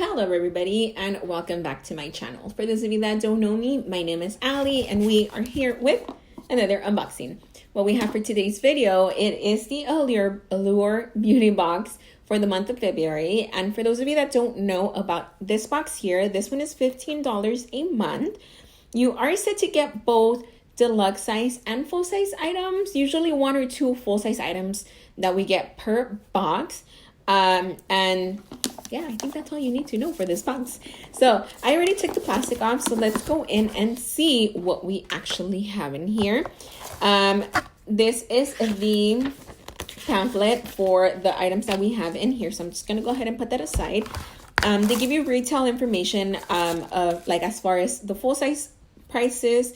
Hello everybody and welcome back to my channel. For those of you that don't know me, my name is Ali and we are here with another unboxing. What we have for today's video, it is the Allure Beauty box for the month of February. And for those of you that don't know about this box here, this one is $15 a month. You are set to get both deluxe size and full size items, usually one or two full size items that we get per box. And yeah, I think that's all you need to know for this box. So I already took the plastic off, so let's go in and see what we actually have in here. This is the pamphlet for the items that we have in here, so I'm just gonna go ahead and put that aside. They give you retail information of like as far as the full size prices,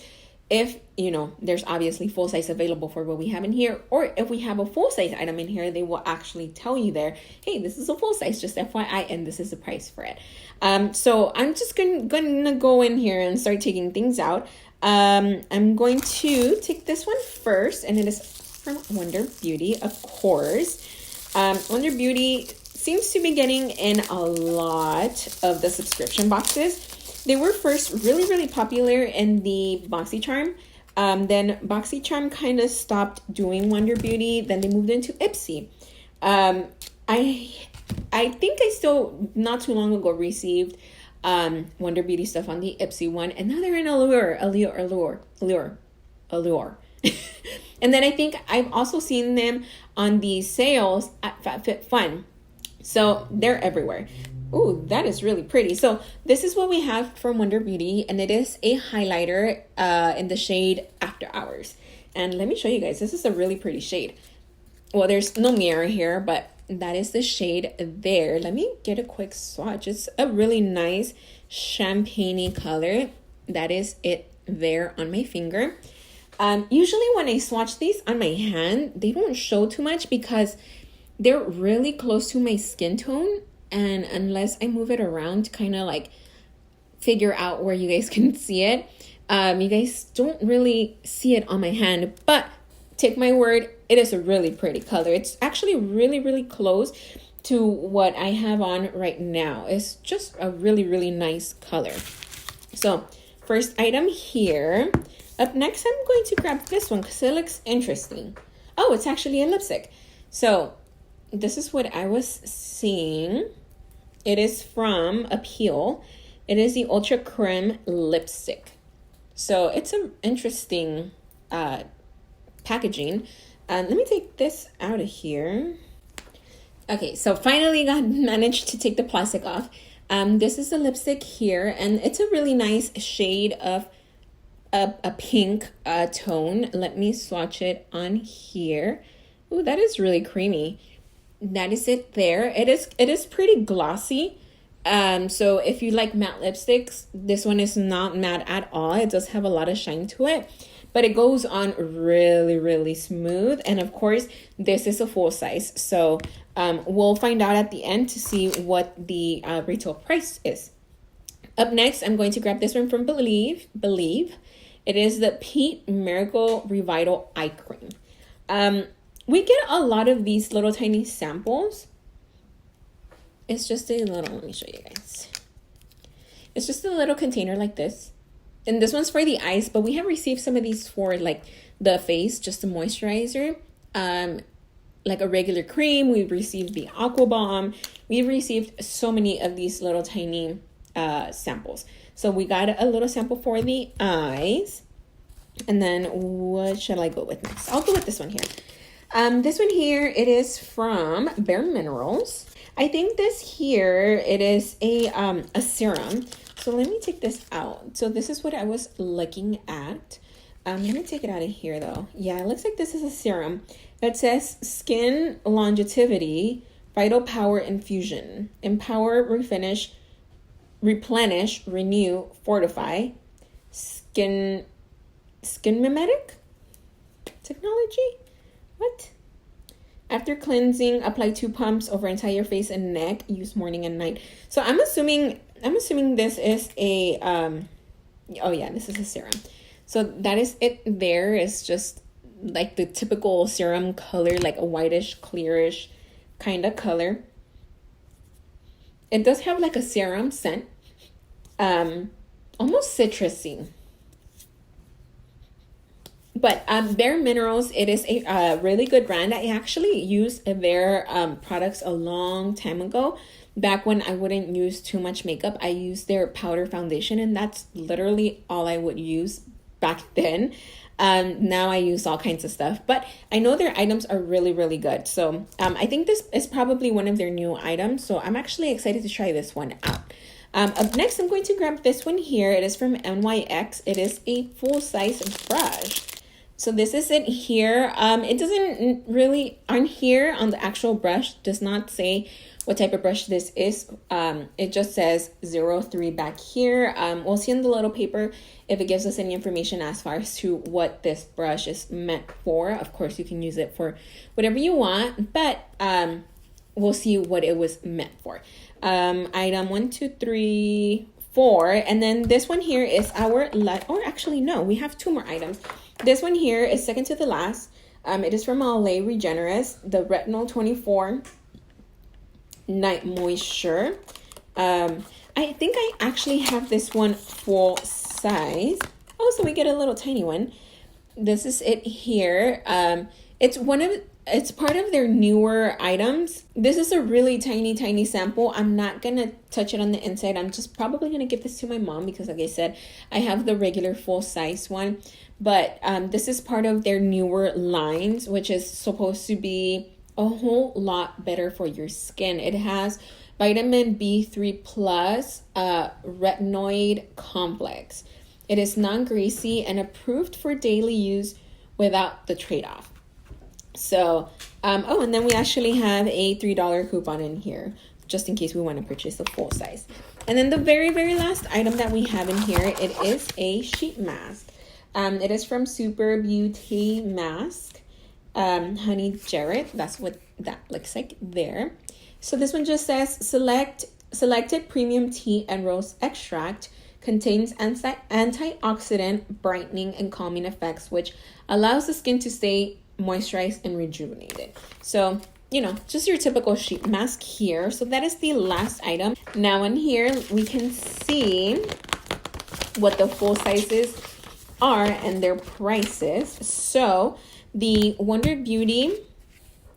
if you know there's obviously full size available for what we have in here, or if we have a full size item in here, they will actually tell you there, hey, this is a full size, just FYI, and this is the price for it. So I'm just gonna go in here and start taking things out. I'm going to take this one first, and it is from Wonder Beauty, of course. Wonder Beauty seems to be getting in a lot of the subscription boxes. They were first really popular in the BoxyCharm. Then BoxyCharm kind of stopped doing Wonder Beauty. Then they moved into Ipsy. I think I still not too long ago received Wonder Beauty stuff on the Ipsy one, and now they're in Allure. And then I think I've also seen them on the sales at FabFitFun. So they're everywhere. Ooh, that is really pretty. So this is what we have from Wonder Beauty, and it is a highlighter in the shade After Hours. And let me show you guys, this is a really pretty shade. Well, there's no mirror here, but that is the shade there. Let me get a quick swatch. It's a really nice champagne-y color. That is it there on my finger. Usually when I swatch these on my hand, they don't show too much because they're really close to my skin tone. And unless I move it around to kind of like figure out where you guys can see it, you guys don't really see it on my hand. But take my word, it is a really pretty color. It's actually really close to what I have on right now. It's just a really nice color. So first item here. Up next, I'm going to grab this one because it looks interesting. Oh, it's actually a lipstick. So this is what I was seeing. It is from Appeal. It is the Ultra Creme lipstick. So it's an interesting packaging. Let me take this out of here. Okay, so finally managed to take the plastic off. This is the lipstick here, and it's a really nice shade of a pink tone. Let me swatch it on here. Ooh, that is really creamy. That is it there. It is pretty glossy. So if you like matte lipsticks, this one is not matte at all. It does have a lot of shine to it, but it goes on really smooth. And of course, this is a full size. So we'll find out at the end to see what the retail price is. Up next, I'm going to grab this one from Believe. It is the Pete Miracle Revital Eye Cream. We get a lot of these little tiny samples. It's just a little, let me show you guys. It's just a little container like this. And this one's for the eyes, but we have received some of these for like the face, just a moisturizer. Like a regular cream. We've received the Aqua Bomb. We've received so many of these little tiny samples. So we got a little sample for the eyes. And then what should I go with next? I'll go with this one here. This one here, it is from Bare Minerals. I think this here, it is a serum. So let me take this out. So this is what I was looking at. Let me take it out of here though. Yeah, it looks like this is a serum. It says Skin Longevity Vital Power Infusion. Empower, Refinish, Replenish, Renew, Fortify. Skin Mimetic Technology? What? After cleansing, apply 2 pumps over entire face and neck. Use morning and night. So I'm assuming this is a oh yeah, this is a serum. So that is it there. It's just like the typical serum color, like a whitish, clearish kind of color. It does have like a serum scent, almost citrusy. But Bare Minerals, it is a really good brand. I actually used their products a long time ago. Back when I wouldn't use too much makeup, I used their powder foundation, and that's literally all I would use back then. Now I use all kinds of stuff, but I know their items are really, really good. So I think this is probably one of their new items. So I'm actually excited to try this one out. Up next, I'm going to grab this one here. It is from NYX. It is a full-size brush. So this is it here. It doesn't really, on here, on the actual brush, does not say what type of brush this is. It just says 03 back here. We'll see in the little paper if it gives us any information as far as to what this brush is meant for. Of course, you can use it for whatever you want, but we'll see what it was meant for. Item 1, 2, 3, 4, and then this one here is our or actually no, we have 2 more items. This one here is second to the last. It is from Allurebeauty, the Retinol 24 Night Moisture. I think I actually have this one full size. Oh, so we get a little tiny one. This is it here. It's part of their newer items. This is a really tiny sample. I'm not gonna touch it on the inside. I'm just probably gonna give this to my mom because, like I said, I have the regular full size one. But this is part of their newer lines, which is supposed to be a whole lot better for your skin. It has vitamin B3 plus retinoid complex. It is non-greasy and approved for daily use without the trade-off. So, oh, and then we actually have a $3 coupon in here, just in case we want to purchase the full size. And then the very, very last item that we have in here, it is a sheet mask. It is from Allurebeauty Mask, Honey Jarrett. That's what that looks like there. So this one just says selected premium tea and rose extract contains antioxidant, brightening, and calming effects, which allows the skin to stay moisturized and rejuvenated. So, you know, just your typical sheet mask here. So that is the last item. Now in here, we can see what the full sizes are and their prices. So the Wonder Beauty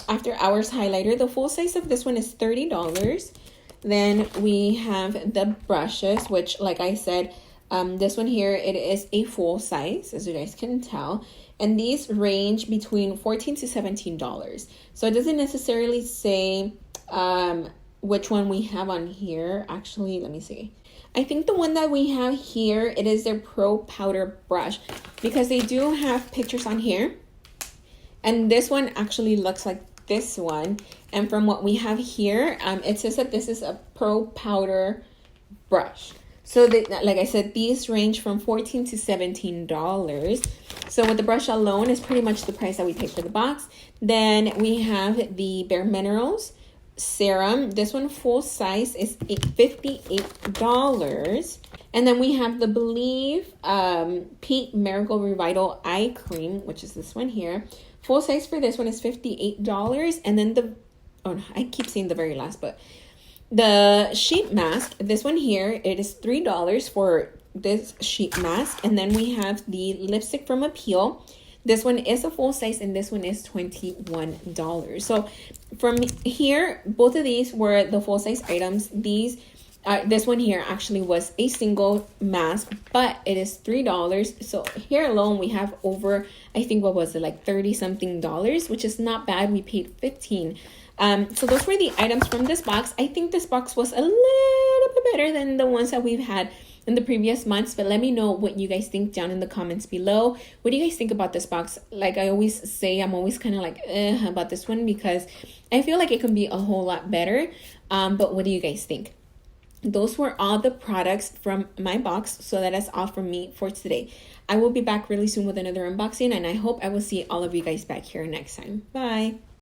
After Hours highlighter, the full size of this one is $30. Then we have the brushes, which, like I said, this one here, it is a full size, as you guys can tell, and these range between $14 to $17. So it doesn't necessarily say which one we have on here. Actually, let me see. I think the one that we have here, it is their Pro Powder Brush, because they do have pictures on here. And this one actually looks like this one. And from what we have here, it says that this is a Pro Powder Brush. So like I said, these range from $14 to $17. So with the brush alone is pretty much the price that we paid for the box. Then we have the Bare Minerals serum. This one full size is $58. And then we have the Believe Pink Miracle Revital Eye Cream, which is this one here. Full size for this one is $58. And then I keep saying the very last, but the sheet mask, this one here, it is $3 for this sheet mask. And then we have the lipstick from Appeal. This one is a full size, and this one is $21. So from here, both of these were the full size items. This one here actually was a single mask, but it is $3. So here alone, we have over, I think, what was it, like 30 something dollars, which is not bad. We paid $15. So those were the items from this box. I think this box was a little bit better than the ones that we've had in the previous months, but let me know what you guys think down in the comments below. What do you guys think about this box? Like I always say, I'm always kind of like about this one because I feel like it can be a whole lot better. But what do you guys think? Those were all the products from my box, so that is all from me for today. I will be back really soon with another unboxing, and I hope I will see all of you guys back here next time. Bye.